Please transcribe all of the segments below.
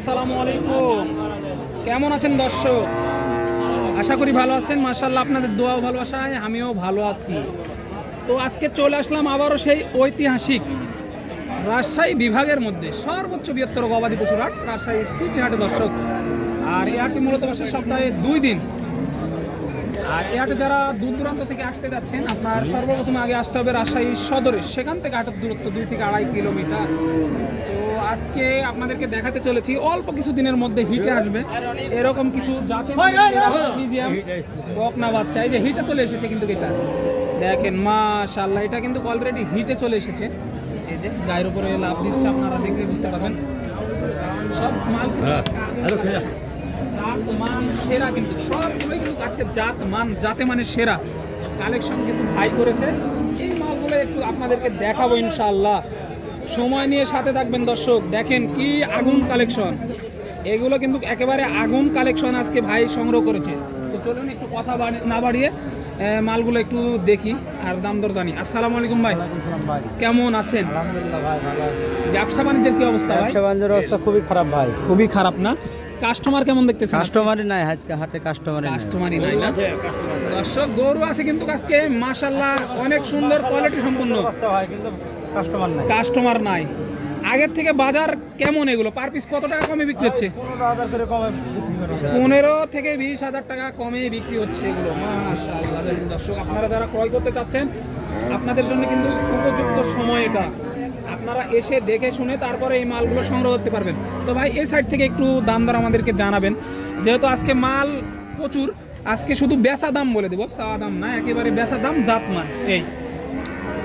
আসসালামু আলাইকুম। কেমন আছেন দর্শক? আশা করি ভালো আছেন। মাশাআল্লাহ, আপনাদের দোয়া ও ভালোবাসায় আমিও ভালো আছি। তো আজকে চলে আসলাম আবারও সেই ঐতিহাসিক রাজশাহী বিভাগের মধ্যে সর্বোচ্চ বৃহত্তর গবাদি পশুর হাট, রাজশাহী সিটি হাটে দর্শক। আর এই হাটটি মূলত বসে সপ্তাহে 2 দিন। আর এই হাটে যারা দূর দূরান্ত থেকে আসতে যাচ্ছেন, আপনার সর্বপ্রথম আগে আসতে হবে রাজশাহী সদরে। সেখান থেকে হাটের দূরত্ব 2 থেকে 2.5 কিলোমিটার। তো আজকে আপনাদেরকে দেখাতে চলেছি অল্প কিছু দিনের মধ্যে হিটে আসবে এরকম কিছু জাতের ফ্রিজিয়াম বকনা বাচ্চা। এই যে হিটে চলে এসেছে, কিন্তু এটা দেখেন মাশাআল্লাহ, এটা কিন্তু অলরেডি হিটে চলে এসেছে। এই যে গায়ের উপরে লাভ দিচ্ছে, আপনারা দেখলে বুঝতে পারবেন। সব মাল জাত মান সেরা, কিন্তু সবগুলোই কিন্তু আজকে জাতে মানে সেরা কালেকশন কিন্তু ভাই করেছে। এই মালগুলো একটু আপনাদেরকে দেখাবো ইনশাআল্লাহ। সময় নিয়ে সাথে থাকবেন দর্শক। দেখেন কি আগুন কালেকশন, এগুলো কিন্তু একেবারে আগুন কালেকশন আজকে ভাই সংগ্রহ করেছে। তো চলুন একটু কথা না বাড়িয়ে মালগুলো একটু দেখি আর দাম দর জানি। আসসালামু আলাইকুম ভাই, কেমন আছেন? আলহামদুলিল্লাহ ভাই, ভালো আছি। ব্যবসা বাণিজ্যের কি অবস্থা ভাই? ব্যবসা বাণিজ্যের অবস্থা খুবই খারাপ ভাই। খুবই খারাপ না? কাস্টমার কেমন দেখতেছেন? কাস্টমারই নাই আজকে হাটে, কাস্টমারই নাই না দর্শক। গরু আছে কিন্তু আজকে মাশাআল্লাহ অনেক সুন্দর কোয়ালিটি সম্পন্ন, ভাই, কিন্তু কাস্টমার নাই। কাস্টমার নাই। আগের থেকে বাজার কেমন? এগুলো পার পিস কত টাকা কমে বিক্রি হচ্ছে? 15 থেকে 20,000 টাকা কমে বিক্রি হচ্ছে এগুলো। মাশাআল্লাহ দর্শক, আপনারা যারা ক্রয় করতে চাচ্ছেন আপনাদের জন্য কিন্তু উপযুক্ত সময় এটা। আপনারা এসে দেখে শুনে তারপরে এই মালগুলো সংগ্রহ করতে পারবেন। তো ভাই এই সাইড থেকে একটু দাম দর আমাদেরকে জানাবেন, যেহেতু আজকে মাল প্রচুর। আজকে শুধু বেচা দাম বলে দেবো, চাওয়া দাম না, একেবারে বেচা দাম, জাত মান। এই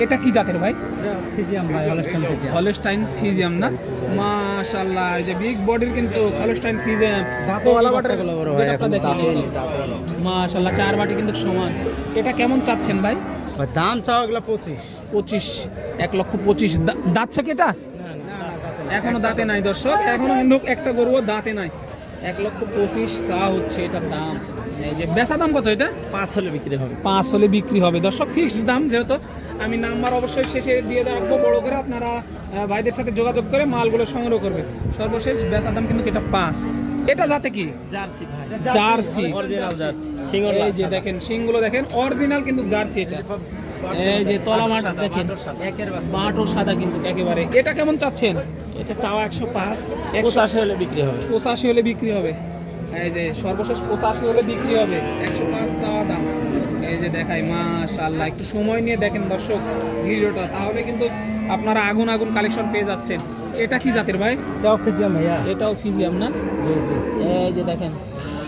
এটা কি জাতের ভাই? ফ্রিজিয়াম ভাই, হলস্টাইন ফ্রিজিয়াম না? মাশাআল্লাহ, এই যে বিগ বডির কিন্তু হলস্টাইন ফ্রিজিয়াম। মাশাআল্লাহ, 4 বাটি কিন্তু সমান। এটা কেমন চাচ্ছেন ভাই? দাম চাওয়া গেলা 25। 1,25,000। দাঁতছে কি এটা? এখনো দাঁতে নাই দর্শক, এখনো কিন্তু একটা গরুও দাঁতে নাই। 1,25,000 চা হচ্ছে এটার দাম। এই যে বেচা দাম কত? এটা 5 হলে বিক্রি হবে। 5 হলে বিক্রি হবে দর্শক, ফিক্সড দাম। যেহেতু আমি নাম্বার অবশ্যই শেষে দিয়ে রাখবো বড় করে, আপনারা ভাইদের সাথে যোগাযোগ করে মালগুলো সংগ্রহ করবেন। সর্বশেষ বেচা দাম কিন্তু এটা 5। এটা যাতে কি? জার্সি ভাই, জার্সি, অরিজিনাল জার্সি। এই যে দেখেন শিংগুলো দেখেন, অরিজিনাল কিন্তু জার্সি এটা। এই যে তলা মাঠ দেখেন, মাঠও সাদা কিন্তু একেবারে। এটা কেমন চাচ্ছেন? এটা চাওয়া 105, 85 হলে বিক্রি হবে। 85 হলে বিক্রি হবে। এই যে সর্বশেষ 85 হলে বিক্রি হবে, 105 চাওয়া দাম। এই যে দেখাই মাশাআল্লাহ, একটু সময় নিয়ে দেখেন দর্শক ভিডিওটা, তাহলে কিন্তু আপনারা আগুন আগুন কালেকশন পেয়ে যাচ্ছেন। এটা কি জাতের ভাই? এটাও ফ্রিজিয়াম ভাইয়া। এটাও ফ্রিজিয়াম না? জি জি। এই যে দেখেন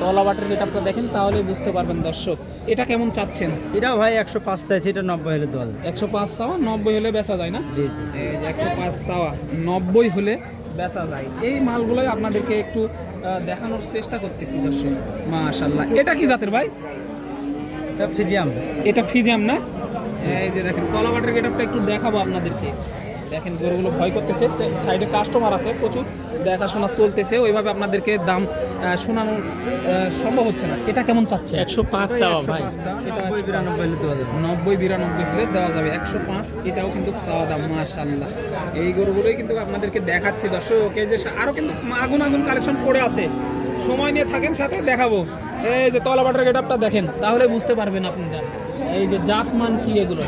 তলা বাটের রেটটা দেখেন, তাহলে বুঝতে পারবেন দর্শক। এটা কেমন চাচ্ছেন? এটাও ভাই 105 চাইছে, এটা 90 হলে দেওয়া যায়। 105 চাওয়া, 90 হলে বেচা যায় না? জি জি। এই যে 105 চাওয়া, 90 হলে বেচা যায়। এই মালগুলোই আপনাদেরকে একটু দেখানোর চেষ্টা করতেছি দর্শক। মাশাআল্লাহ, এটা কি জাতের ভাই? এটা ফ্রিজিয়াম। এটা ফ্রিজিয়াম না? এই যে দেখেন তলা বাটের রেটটা একটু দেখাবো আপনাদেরকে। দেখেন গরুগুলো ভয় করতেছে, সাইডে কাস্টমার আছে প্রচুর, দেখাশোনা চলতেছে, ওইভাবে আপনাদেরকে দাম শোনানো সম্ভব হচ্ছে না। এটা কেমন চাচ্ছে? 105 চাওয়া ভাই। এটা 90-92 হলে দেওয়া যাবে। 90-92 হলে দেওয়া যাবে। 105 এটাও কিন্তু চাওয়া দাম। মাশাআল্লাহ, এই গরুগুলোই কিন্তু আপনাদেরকে দেখাচ্ছি দর্শক। এই যে আরও কিন্তু আগুন আগুন কালেকশন পড়ে আছে, সময় নিয়ে থাকেন সাথে দেখাবো। এই যে তলা বাটার গেটআপটা দেখেন, তাহলে বুঝতে পারবেন আপনারা এই যে জাতমান কি এগুলো।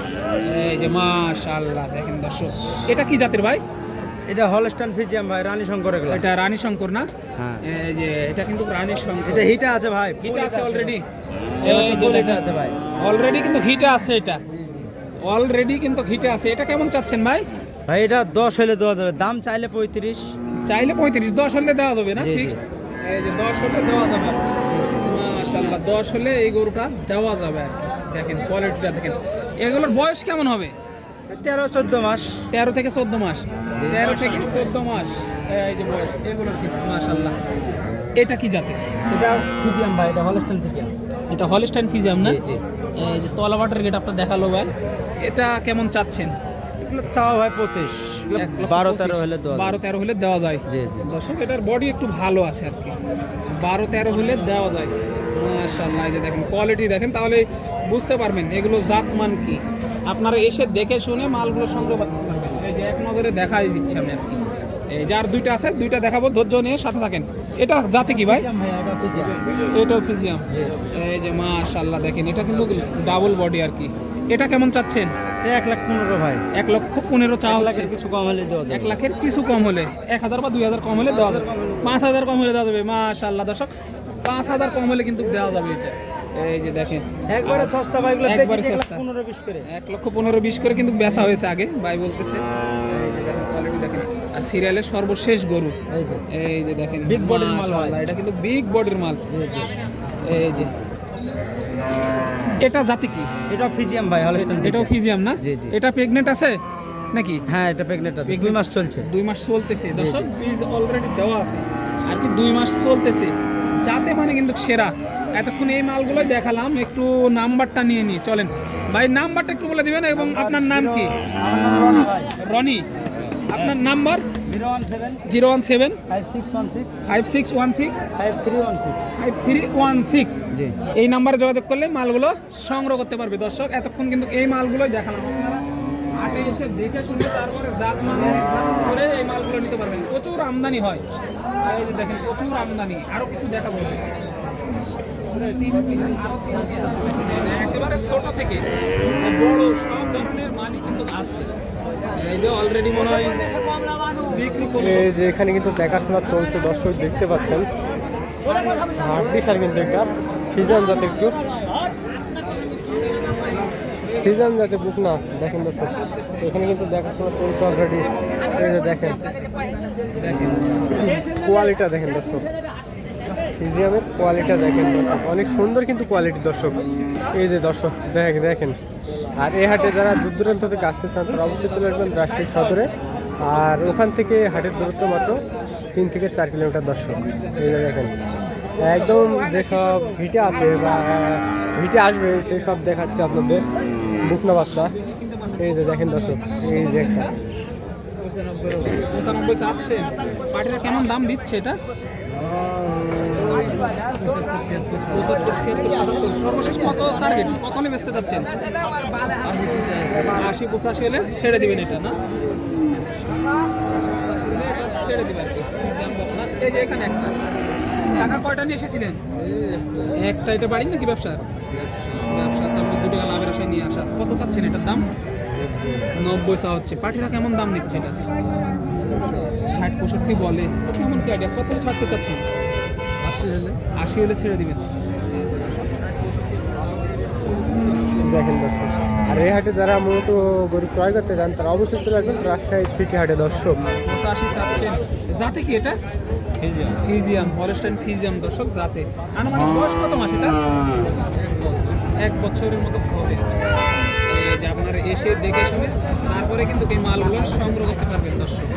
এই যে মাশাআল্লাহ দেখেন দর্শক, এটা কি জাতের ভাই? এটা হলস্টাইন ফ্রিজিয়াম ভাই, রানী শঙ্কর। এটা রানী শঙ্কর না? হ্যাঁ। এই যে এটা কিন্তু রানী শঙ্কর। এটা হিটে আছে ভাই, হিটে আছে অলরেডি। এই যে দেখা আছে ভাই, অলরেডি কিন্তু হিটে আছে। এটা অলরেডি কিন্তু হিটে আছে। এটা কেমন চাচ্ছেন ভাই? ভাই এটা 10 হলে দেওয়া যাবে। দাম চাইলে 35। চাইলে 35, 10 হলে দেওয়া যাবে না? জি, জি। ফিক্সড। এই যে 10 হলে দেওয়া যাবে। মাশাআল্লাহ, 10 হলে এই গরুটা দেওয়া যাবে আর কি। দেখেন কোয়ালিটিটা দেখেন। এগুলোর বয়স কেমন হবে? 13-14 মাস। 13 থেকে 14 মাস। 13 থেকে 14 মাস এই যে বয়স এগুলোর ঠিক। মাশাআল্লাহ, এটা কি জাতের? এটা ফ্রিজিয়াম ভাই, এটা হলস্টাইন ফ্রিজিয়াম। এটা হলস্টাইন ফ্রিজিয়াম না? জি জি। এই যে তলা বাটার গেটআপটা দেখালো ভাই। এটা কেমন চাচ্ছেন? এগুলো চাওয়া ভাই 25, 12-13 হলে দেওয়া যাবে। 12-13 হলে দেওয়া যায়। জি জি। দর্শক এটার বডি একটু ভালো আছে আর কি, 12-13 হলে দেওয়া যায়। মাশাআল্লাহ, এই যে দেখেন কোয়ালিটি দেখেন, তাহলে বুঝতে পারবেন এগুলো জাতমান কি। আপনারা এসে দেখে শুনে মালগুলো সংগ্রহ করতে পারবেন। এই যে এক নজরে দেখাই দিচ্ছি আমি আর কি। এই যে আর দুইটা আছে, দুইটা দেখাবো, ধৈর্য নিয়ে সাথে থাকেন। এটা জাতি কি ভাই? এটাও ফিজিয়াম। এই যে মাশাআল্লাহ দেখেন, এটা কিন্তু ডাবল বডি আর কি। এটা কেমন চাচ্ছেন? 1,15,000 ভাই। 1,15,000 চাওয়া হচ্ছে। কিছু কম হলে দেওয়া 1 লাখের কিছু কম হলে, 1,000 বা 2,000 কম হলে দেওয়া যাবে, 5,000 কম হলে দেওয়া যাবে। মাশাআল্লাহ দর্শক, 5,000 কম হলে কিন্তু দেওয়া যাবে এটা। এই যে দেখেন একবারে সস্তা ভাই, এগুলো একবারে বেচি সস্তা। 1,15,20 করে। 1,15,20 করে কিন্তু বেচা হয়েছে আগে, ভাই বলতেছে। এই যে দেখেন কোয়ালিটি দেখেন, আর সিরিয়ালের সর্বশেষ গরু। এই যে দেখেন বিগ বডির মাল মাশাআল্লাহ, এটা কিন্তু বিগ বডির মাল। এই যে এটা জাতি কি? এটা ফিজিয়াম ভাই, হলস্টাইন। এটাও ফিজিয়াম না? জি, জি। এটা প্রেগনেন্ট আছে নাকি? হ্যাঁ, এটা প্রেগনেন্ট আছে, 2 মাস চলছে। 2 মাস চলতেছে দর্শক, বীজ অলরেডি দেওয়া আছে আর কি, 2 মাস চলতেছে। যাতে মানে কিন্তু সেরা। এতক্ষণ এই মালগুলোই দেখালাম, একটু নাম্বারটা নিয়ে নিই, চলেন ভাই নাম্বারটা একটু বলে দিবেন। এবং আপনার নাম কি? আমার নাম রনি ভাই। রনি। আপনার নাম্বার? 017 017 5616 5616 5316। 5316। জি। এই নাম্বারে যোগাযোগ করলে মালগুলো সংগ্রহ করতে পারবে দর্শক। এতক্ষণ কিন্তু এই মালগুলোই দেখালাম, আপনারা হাটে এসে দেখে শুনে তারপরে জাত মান নির্ধারণ করে এই মালগুলো নিতে পারবেন। প্রচুর আমদানি হয়, এই যে দেখেন প্রচুর আমদানি। আরো কিছু দেখাবো, একেবারে ছোট থেকে বড় সব ধরনের মালই কিন্তু আছে। এই যে অলরেডি মনে হয় বিক্রি করবে। এই যে এখানে কিন্তু দেখাশোনা চলছে দর্শক, দেখতে পাচ্ছেন বিশাল কিন্তু একটা ফিজান জাতের, একটু ফিজান জাতের বুক না, দেখেন দর্শক এখানে কিন্তু দেখাশোনা চলছে অলরেডি। এই যে দেখেন কোয়ালিটা দেখেন দর্শক, ফিজিয়ামের কোয়ালিটা দেখেন দর্শক, অনেক সুন্দর কিন্তু কোয়ালিটি দর্শক। এই যে দর্শক দেখেন। আর এই হাটে যারা দূর দূরান্ত থেকে আসতে চান তারা অবশ্যই চলে আসবেন রাজশাহী সদরে। আর ওখান থেকে হাটের দূরত্ব মাত্র 3 থেকে 4 কিলোমিটার দর্শক। এই যে দেখেন একদম যেসব ভিটে আছে বা ভিটে আসবে সেই সব দেখাচ্ছে আপনাদের বুকনা বাচ্চা। এই যে দেখেন দর্শক, এই যে একটা 95 আসছেন। পাটিরা কেমন দাম দিচ্ছে এটা? 75, 76, 77। সর্বশেষ কত টার্গেট, কত হলে বেচতে যাচ্ছেন? 80, 85 হলে ছেড়ে দিবেন এটা না? 80, 85 হলে এটা ছেড়ে দিবেন আর কি। ফিজিয়াম বকনা। এই যে এখানে একটা টাকা কয়টা নিয়ে এসেছিলেন? একটা। এটা বাড়ি নাকি ব্যবসা? ব্যবসা। তারপর 2 টাকা লাভের আশায় নিয়ে আসা। কত চাচ্ছেন এটার দাম? 90 চা হচ্ছে। পাটিরা কেমন দাম দিচ্ছে এটা? 60, 65 বলে। তো কেমন কি আইডিয়া, কত ছাড়তে চাচ্ছেন? 80 হলে ছেড়ে দিবেন। দেখেন দর্শক। আর এই হাটে যারা মূলত গরু ক্রয় করতে চান তারা অবশ্যই চলে আসবেন রাজশাহী সিটি হাটে দর্শক। 85 চাচ্ছেন। জাতে কি এটা? ফিজিয়াম, হলস্টাইন ফিজিয়াম দর্শক জাতে। আনুমানিক বয়স কত মাস এটা? 1 বছরের মতো হবে। এই যে আপনারা এসে দেখে শুনে তারপরে কিন্তু এই মালগুলো সংগ্রহ করতে পারবেন দর্শক।